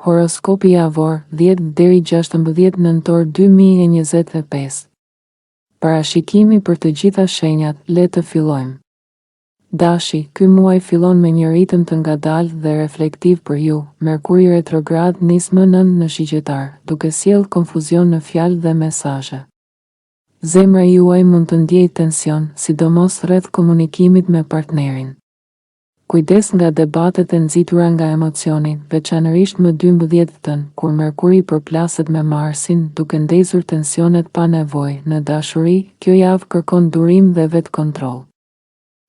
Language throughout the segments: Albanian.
Horoskopi javor, 10 deri 16 nëntor 2025. Parashikimi për të gjitha shenjat, le të fillojmë. Dashi, ky muaj fillon me një ritëm të ngadalë dhe reflektiv për ju. Merkuri retrograd nis më nënt në shigjetar, duke sjellë konfuzion në fjalë dhe mesazhe. Zemra juaj mund të ndjejë tension, sidomos rreth komunikimit me partnerin. Kujdes nga debatet e nxitura nga emocioni, veçanërisht më 12 kur Merkuri përplaset me Marsin, duke ndezur tensionet pa nevojë. Në dashuri, kjo javë kërkon durim dhe vetkontroll.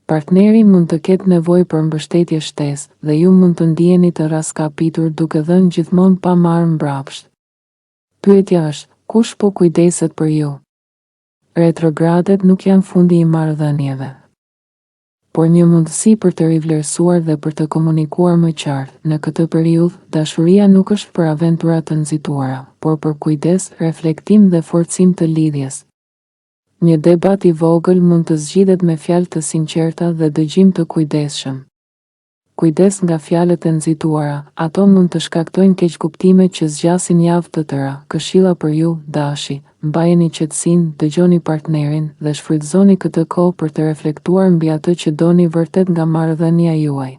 Partneri mund të ketë nevojë për mbështetje shtesë dhe ju mund të ndiheni të raskapitur duke dhënë gjithmonë pa marrë mbrapsht. Pyetja është, kush po kujdeset për ju? Retrogradet nuk janë fundi i marrëdhënieve, por një mundësi për të rivlerësuar dhe për të komunikuar më qartë. Në këtë periudhë, dashuria nuk është për aventura të nxituara, por për kujdes, reflektim dhe forcim të lidhjes. Një debat i vogël mund të zgjidhet me fjalë të sinqerta dhe dëgjim të kujdesshëm. Kujdes nga fjalët e nxituara, ato mund të shkaktojnë keqkuptime që zgjasin javë të tëra. Këshilla për ju, dashi, mbajeni qetësinë, dëgjoni partnerin dhe shfrytëzoni këtë kohë për të reflektuar mbi atë që doni vërtet nga marrëdhënia juaj.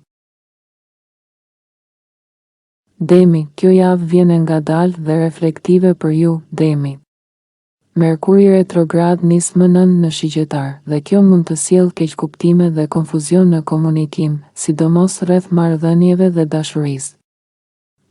Demi, kjo javë vjen e ngadalë dhe reflektive për ju, Demi. Merkuri retrograd nis më nënt në shigjetar dhe kjo mund të sjellë keqkuptime dhe konfuzion në komunikim, sidomos rreth marrëdhënieve dhe dashurisë.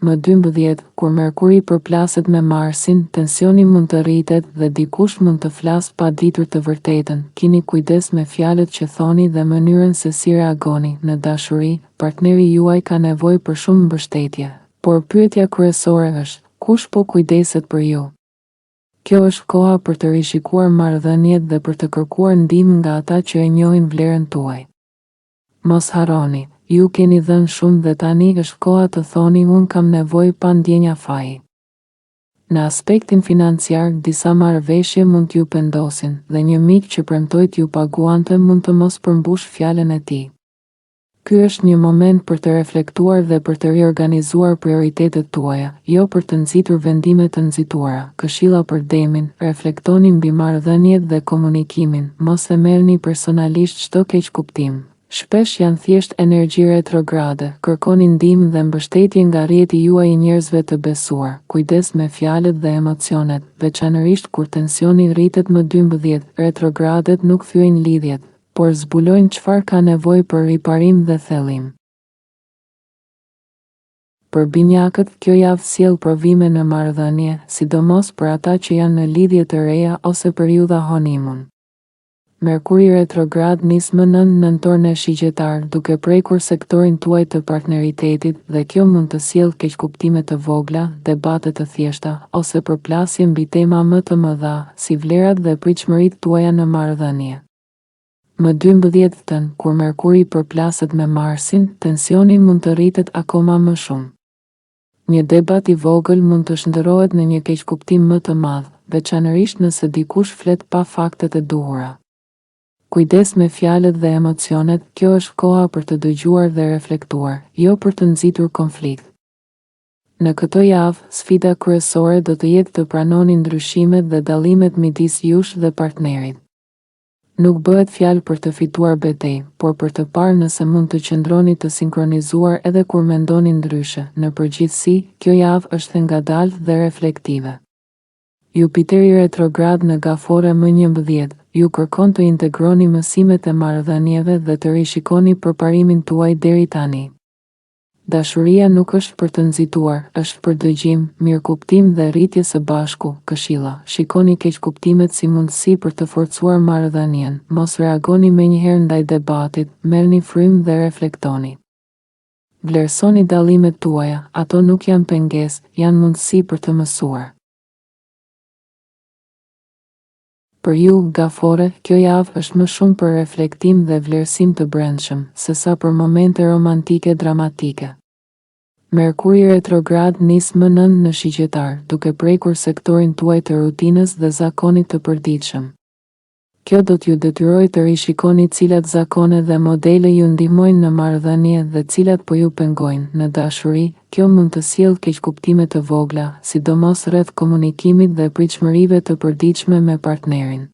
Më 12, kur Merkuri përplaset me Marsin, tensioni mund të rritet dhe dikush mund të flasë pa ditur të vërtetën. Keni kujdes me fjalët që thoni dhe mënyrën se si reagoni. Në dashuri, partneri juaj ka nevojë për shumë mbështetje, por pyetja kryesore është, kush po kujdeset për ju? Kjo është koha për të rishikuar marrëdhëniet dhe për të kërkuar ndihmë nga ata që e njohin vlerën tuaj. Mos harroni, ju keni dhënë shumë dhe tani është koha të thoni unë kam nevojë pa ndjenja faji. Në aspektin financiar, disa marrëveshje mund t'ju pendosin dhe një mik që premtoi t'ju paguante mund të mos përmbush fjalën e tij. Ky është një moment për të reflektuar dhe për të riorganizuar prioritetet tuaja, jo për të nxitur vendime të nxituara. Këshilla për Demin, reflektoni mbi marrëdhëniet dhe komunikimin, mos e merrni personalisht çdo keqkuptim. Shpesh janë thjesht energji retrograde, kërkoni ndihmë dhe mbështetje nga rrjeti juaj i njerëzve të besuar. Kujdes me fjalët dhe emocionet, veçanërisht kur tensioni rritet më 12, retrogradet nuk thyejnë lidhjet, por zbulojnë çfarë ka nevojë për riparim dhe thellim. Për binjakët, kjo javë sjell provime në marrëdhënie, sidomos për ata që janë në lidhje të reja ose periudha honeymoon. Merkuri retrograd nis më nënt nëntor në shigjetar, duke prekur sektorin tuaj të partneritetit dhe kjo mund të sjellë keqkuptime të vogla, debate të thjeshta ose përplasje mbi tema më të mëdha, si vlerat dhe pritshmëritë tuaja në marrëdhënie. Më 12, kur Merkuri përplaset me Marsin, tensioni mund të rritet akoma më shumë. Një debat i vogël mund të shndërrohet në një keqkuptim më të madh, veçanërisht nëse dikush flet pa faktet e duhura. Kujdes me fjalët dhe emocionet, kjo është koha për të dëgjuar dhe reflektuar, jo për të nxitur konflikt. Në këtë javë, sfida kryesore do të jetë të pranoni ndryshimet dhe dallimet midis jush dhe partnerit. Nuk bëhet fjalë për të fituar betejë, por për të parë nëse mund të qëndroni të sinkronizuar edhe kur mendoni ndryshe. Në përgjithësi, kjo javë është e ngadalë dhe reflektive. Jupiteri retrograd në Gafore më 11, ju kërkon të integroni mësimet e marrëdhënieve dhe të rishikoni përparimin tuaj deri tani. Dashuria nuk është për të nxituar, është për dëgjim, mirëkuptim dhe rritje së bashku. Këshilla, shikoni keqkuptimet si mundësi për të forcuar marrëdhënien, mos reagoni menjëherë ndaj debatit, merrni frymë dhe reflektoni. Vlerësoni dallimet tuaja, ato nuk janë pengesë, janë mundësi për të mësuar. Për ju, Gafore, kjo javë është më shumë për reflektim dhe vlerësim të brendshëm, sesa për momente romantike dramatike. Merkuri retrograd nis më nënt në shigjetar, duke prekur sektorin tuaj të rutinës dhe zakonit të përditshëm. Kjo do t'ju detyroj të rishikoni cilat zakone dhe modele ju ndihmojnë në marrëdhënie dhe cilat po ju pengojnë. Në dashuri, kjo mund të sjellë keqkuptime të vogla, sidomos rreth komunikimit dhe pritshmërive të përditshme me partnerin.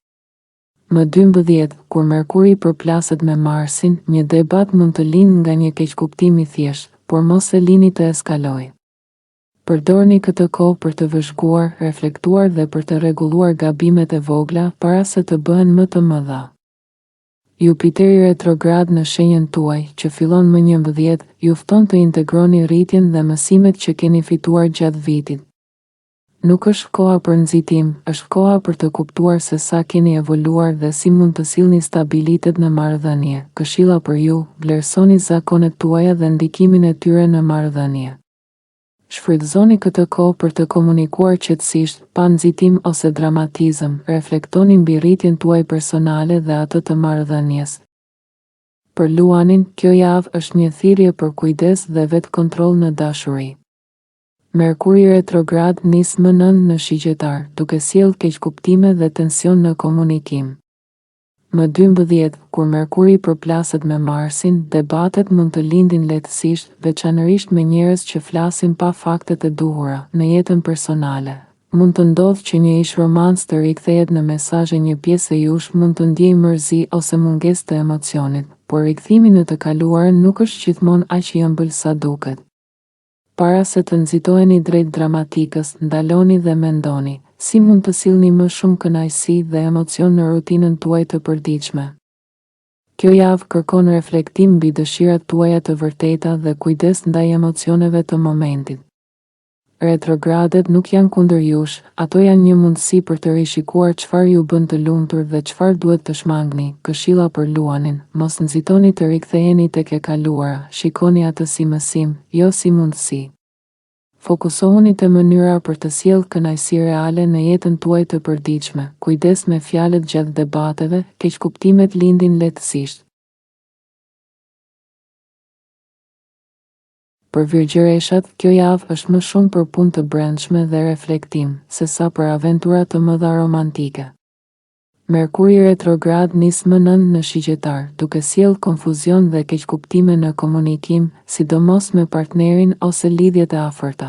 Më 12, kur Merkuri përplaset me Marsin, një debat mund të lindë nga një keqkuptim i thjeshtë, por mos e lini të eskalojë. Përdorni këtë kohë për të vëzhguar, reflektuar dhe për të rregulluar gabimet e vogla para se të bëhen më të mëdha. Jupiteri retrograd në shenjën tuaj, që fillon më 11, ju fton të integroni rritjen dhe mësimet që keni fituar gjatë vitit. Nuk është koha për nxitim, është koha për të kuptuar se sa keni evoluar dhe si mund të sillni stabilitet në marrëdhënie. Këshilla për ju, vlerësoni zakonet tuaja dhe ndikimin e tyre në marrëdhënie. Shfrytëzoni këtë kohë për të komunikuar qetësisht, pa nxitim ose dramatizëm. Reflektoni mbi rritjen tuaj personale dhe atë të marrëdhënies. Për Luanin, kjo javë është një thirrje për kujdes dhe vetkontroll në dashuri. Merkuri retrograd nis më 9 në Shigjetar, duke sjellë keqkuptime dhe tension në komunikim. Më 12, kur Merkuri përplaset me Marsin, debatet mund të lindin lehtësisht, veçanërisht me njerëz që flasin pa faktet e duhura në jetën personale. Mund të ndodhë që një ish romans të rikthehet në mesazhe një pjesë e jush mund të ndjejë mërzi ose mungesë të emocionit, por rikthimi në të kaluarën nuk është gjithmonë aq i ëmbël sa duket. Para se të nxitoheni drejt dramatikës, ndaloni dhe mendoni. Si mund të sillni më shumë kënaqësi dhe emocion në rutinën tuaj të përditshme. Kjo javë kërkon reflektim mbi dëshirat tuaja të vërteta dhe kujdes ndaj emocioneve të momentit. Retrogradet nuk janë kundër jush, ato janë një mundësi për të rishikuar çfarë ju bën të lumtur dhe çfarë duhet të shmangni. Këshilla për Luanin, mos nxitoni të riktheheni tek e kaluara, shikoni atë si mësim, jo si mundësi. Fokusohuni te mënyra për të sjellë kënaqësi reale në jetën tuaj të përditshme. Kujdes me fjalët gjatë debateve, keqkuptimet lindin lehtësisht. Për virgjëreshat, kjo javë është më shumë për punë të brendshme dhe reflektim, sesa për aventura të mëdha romantike. Merkuri retrograd nis më 9 në Shigjetar, duke sjellë konfuzion dhe keqkuptime në komunikim, sidomos me partnerin ose lidhjet e afërta.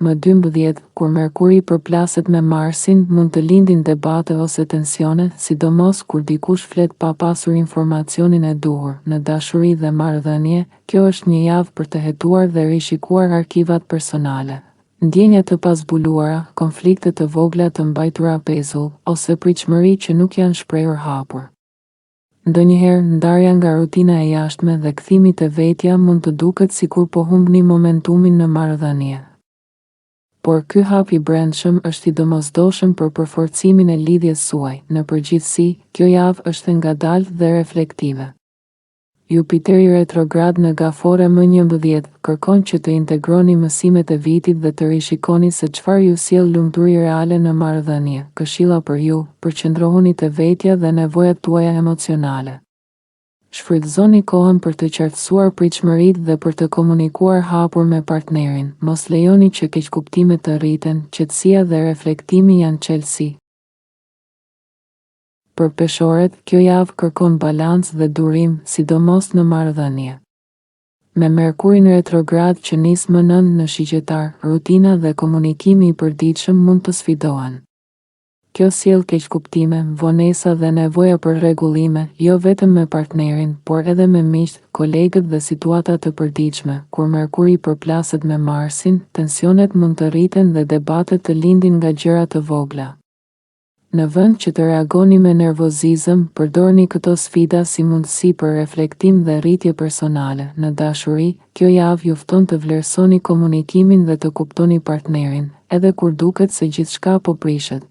Më 12, kur Merkuri përplaset me Marsin, mund të lindin debate ose tensione, sidomos kur dikush flet pa pasur informacionin e duhur. Në dashuri dhe marrëdhënie, kjo është një javë për të hetuar dhe rishikuar arkivat personale. Ndjenja të pazbuluara, konflikte të vogla të mbajtura pezull, ose pritshmëri që nuk janë shprehur hapur. Ndonjëherë, ndarja nga rutina e jashtme dhe kthimi te vetja mund të duket sikur po humbni momentumin në marrëdhënie. Por ky hap i brendshëm është i domosdoshëm për përforcimin e lidhjes suaj. Në përgjithësi, kjo javë është ngadalë dhe reflektive. Jupiteri retrograd në Gafore më 11 kërkon që të integroni mësimet e vitit dhe të rishikoni se çfarë ju sjell lumturi reale në marrëdhënie. Këshilla për ju, përqendrohuni te vetja dhe nevojat tuaja emocionale. Shfrytëzoni kohën për të qartësuar pritshmëritë dhe për të komunikuar hapur me partnerin. Mos lejoni që keqkuptimet të rriten, qetësia dhe reflektimi janë çelësi. Për peshorët, kjo javë kërkon balancë dhe durim, sidomos në marrëdhënie. Me Merkurin retrograd që nis më 9 në Shigjetar, rutina dhe komunikimi i përditshëm mund të sfidohen. Kjo sjell keqkuptime, vonesa dhe nevoja për rregullime, jo vetëm me partnerin, por edhe me miqt, kolegët dhe situata të përditshme. Kur Merkuri përplaset me Marsin, tensionet mund të rriten dhe debatet të lindin nga gjëra të vogla. Në vend që të reagoni me nervozizëm, përdorni këto sfida si mundësi për reflektim dhe rritje personale. Në dashuri, kjo javë ju fton të vlerësoni komunikimin dhe të kuptoni partnerin, edhe kur duket se gjithçka po prishet.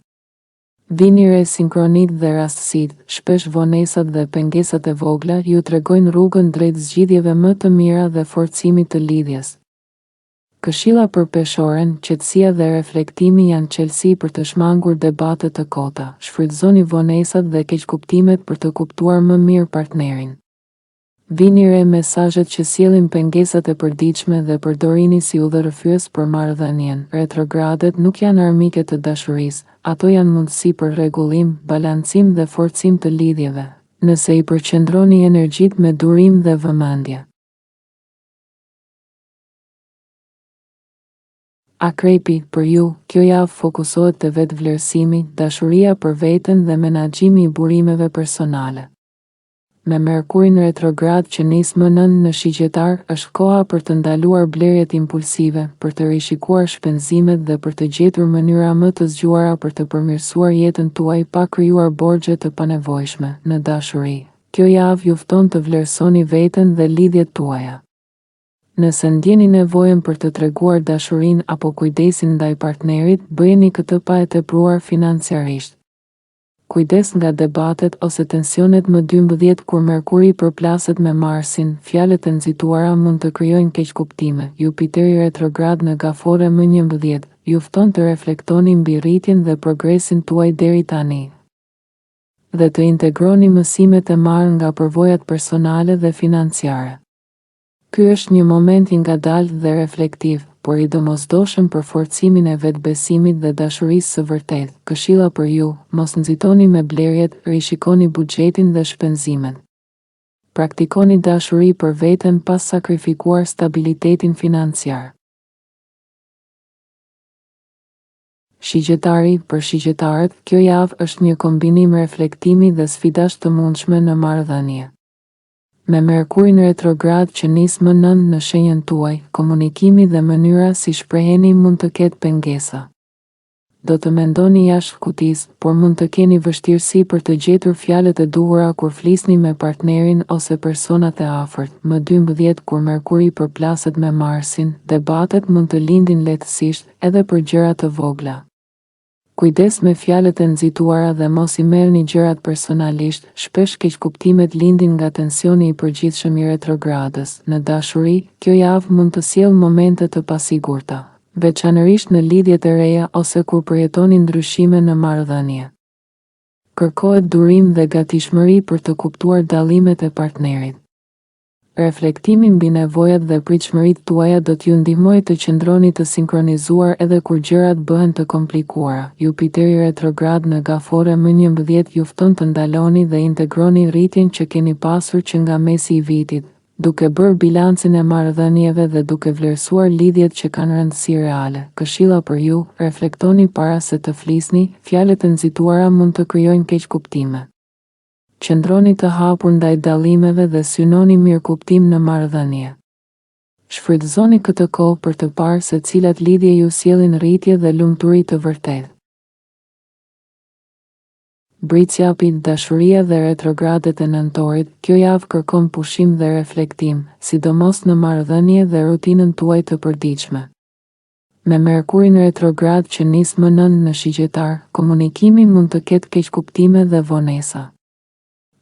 Vini re sinkronit dhe rastësit, shpesh vonesat dhe pengesat e vogla ju tregojnë rrugën drejt zgjidhjeve më të mira dhe forcimit të lidhjes. Këshilla për peshoren, qetësia dhe reflektimi janë çelësi për të shmangur debate të kota. Shfrytëzoni vonesat dhe keqkuptimet për të kuptuar më mirë partnerin. Vini re mesazhet që sjellin pengesat e përditshme dhe përdorini si udhërrëfyes për marrëdhënien. Retrogradet nuk janë armike të dashurisë, ato janë mundësi për rregullim, balancim dhe forcim të lidhjeve, nëse i përqendroni energjitë me durim dhe vëmendje. Akrepi, për ju, kjo javë fokusohet te vetvlerësimi, dashuria për veten dhe menaxhimi i burimeve personale. Me Merkurin retrograd që nis më nënt në shigjetar, është koha për të ndaluar blerjet impulsive, për të rishikuar shpenzimet dhe për të gjetur mënyra më të zgjuara për të përmirësuar jetën tuaj pa krijuar borxhe të panevojshme. Në dashuri, kjo javë ju fton të vlerësoni veten dhe lidhjet tuaja. Nëse ndjeni nevojën për të treguar dashurinë apo kujdesin ndaj partnerit, bëjeni këtë pa e tepruar financiarisht. Kujdes nga debatet ose tensionet më 12 kur Merkuri përplaset me Marsin, fjalët e nxituara mund të krijojnë keqkuptime. Jupiteri retrograd në Gafore më 11 ju fton të reflektoni mbi rritjen dhe progresin tuaj deri tani dhe të integroni mësimet e marrë nga përvojat personale dhe financiare. Ky është një moment i ngadaltë dhe reflektiv, por i domosdoshëm për forcimin e vetbesimit dhe dashurisë së vërtetë. Këshilla për ju, mos nxitoni me blerjet, rishikoni buxhetin dhe shpenzimet. Praktikoni dashuri për veten pas sakrifikuar stabilitetin financiar. Shigjetari, për shigjetarët, kjo javë është një kombinim reflektimi dhe sfidash të mundshme në marrëdhënie. Me Merkurin retrograd që nis më nënt në shenjën tuaj, komunikimi dhe mënyra si shpreheni mund të ketë pengesa. Do të mendoni jashtë kutisë, por mund të keni vështirësi për të gjetur fjalët e duhura kur flisni me partnerin ose personat e afërt. Më 12 kur Merkuri përplaset me Marsin, debatet mund të lindin lehtësisht edhe për gjëra të vogla. Kujdes me fjalët e nxituara dhe mos i merrni gjërat personalisht, shpesh keqkuptimet lindin nga tensioni i përgjithshëm i retrogradës. Në dashuri, kjo javë mund të sjellë momente të pasigurta, veçanërisht në lidhjet e reja ose kur përjetoni ndryshime në marrëdhënie. Kërkohet durim dhe gatishmëri për të kuptuar dallimet e partnerit. Reflektimi mbi nevojat dhe pritshmëritë tuaja do t'ju ndihmojë të qëndroni të sinkronizuar edhe kur gjërat bëhen të komplikuara. Jupiteri retrograd në Gafore më 11 ju fton të ndaloni dhe integroni rritjen që keni pasur që nga mesi i vitit, duke bërë bilancin e marrëdhënieve dhe duke vlerësuar lidhjet që kanë rëndësi reale. Këshilla për ju, reflektoni para se të flisni, fjalët e nxituara mund të krijojnë keqkuptime. Qëndroni të hapur ndaj dallimeve dhe synoni mirëkuptim në marrëdhënie. Shfrytëzoni këtë kohë për të parë se cilat lidhje ju sjellin rritje dhe lumturi të vërtetë. Britsjapi, dashuria dhe retrogradet e nëntorit, kjo javë kërkon pushim dhe reflektim, sidomos në marrëdhënie dhe rutinën tuaj të përditshme. Me Merkurin retrograd që nis më nënt në shigjetar, komunikimi mund të ketë keqkuptime dhe vonesa.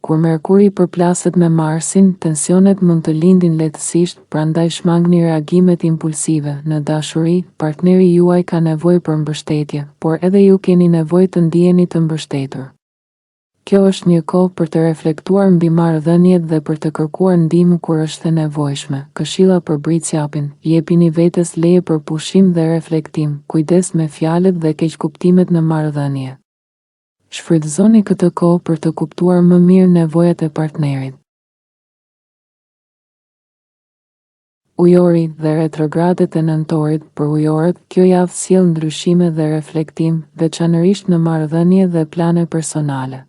Kur Merkuri përplaset me Marsin, tensionet mund të lindin lehtësisht, prandaj shmangni reagimet impulsive. Në dashuri, partneri juaj ka nevojë për mbështetje, por edhe ju keni nevojë të ndiheni të mbështetur. Kjo është një kohë për të reflektuar mbi marrëdhëniet dhe për të kërkuar ndihmë kur është e nevojshme. Këshilla për britsjapin, jepini vetes leje për pushim dhe reflektim, kujdes me fjalët dhe keqkuptimet në marrëdhënie. Shfrytëzoni këtë kohë për të kuptuar më mirë nevojat e partnerit. Ujori dhe retrogradet e nëntorit, për ujorët, kjo javë sjell ndryshime dhe reflektim, veçanërisht në marrëdhënie dhe plane personale.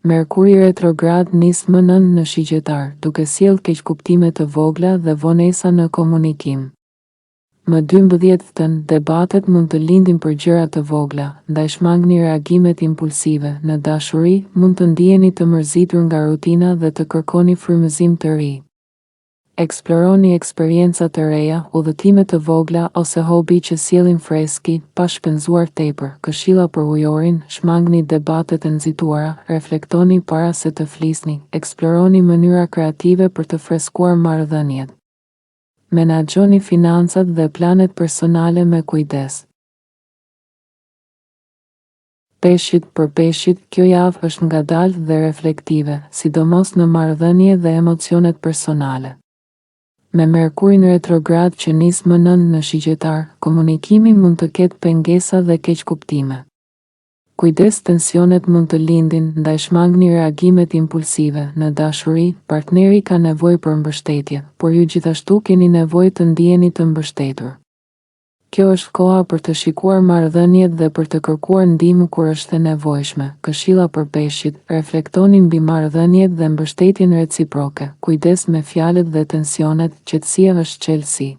Merkuri retrograd nis më nënt në shigjetar, duke sjellë keqkuptime të vogla dhe vonesa në komunikim. Më 12 debatet mund të lindin për gjëra të vogla, ndaj shmangni reagimet impulsive. Në dashuri, mund të ndiheni të mërzitur nga rutina dhe të kërkoni frymëzim të ri. Eksploroni eksperienca të reja, udhëtime të vogla ose hobi që sjellin freski, pa shpenzuar tepër. Këshilla për ujorin, shmangni debatet e nxituara, reflektoni para se të flisni, eksploroni mënyra kreative për të freskuar marrëdhëniet. Menaxhoni financat dhe planet personale me kujdes. Peshqit për peshqit, kjo javë është ngadalë dhe reflektive, sidomos në marrëdhënie dhe emocionet personale. Me Merkurin retrograd që nis më nënt në shigjetar, komunikimi mund të ketë pengesa dhe keqkuptime. Kujdes, tensionet mund të lindin ndaj shmangni reagimet impulsive. Në dashuri, partneri ka nevojë për mbështetje, por ju gjithashtu keni nevojë të ndiheni të mbështetur. Kjo është koha për të shikuar marrëdhëniet dhe për të kërkuar ndihmë kur është e nevojshme. Këshilla për peshqit: reflektoni mbi marrëdhëniet dhe mbështetjen reciproke. Kujdes me fjalët dhe tensionet, qetësia është çelësi.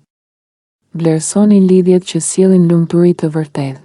Vlerësoni lidhjet që sjellin lumturi të vërtetë.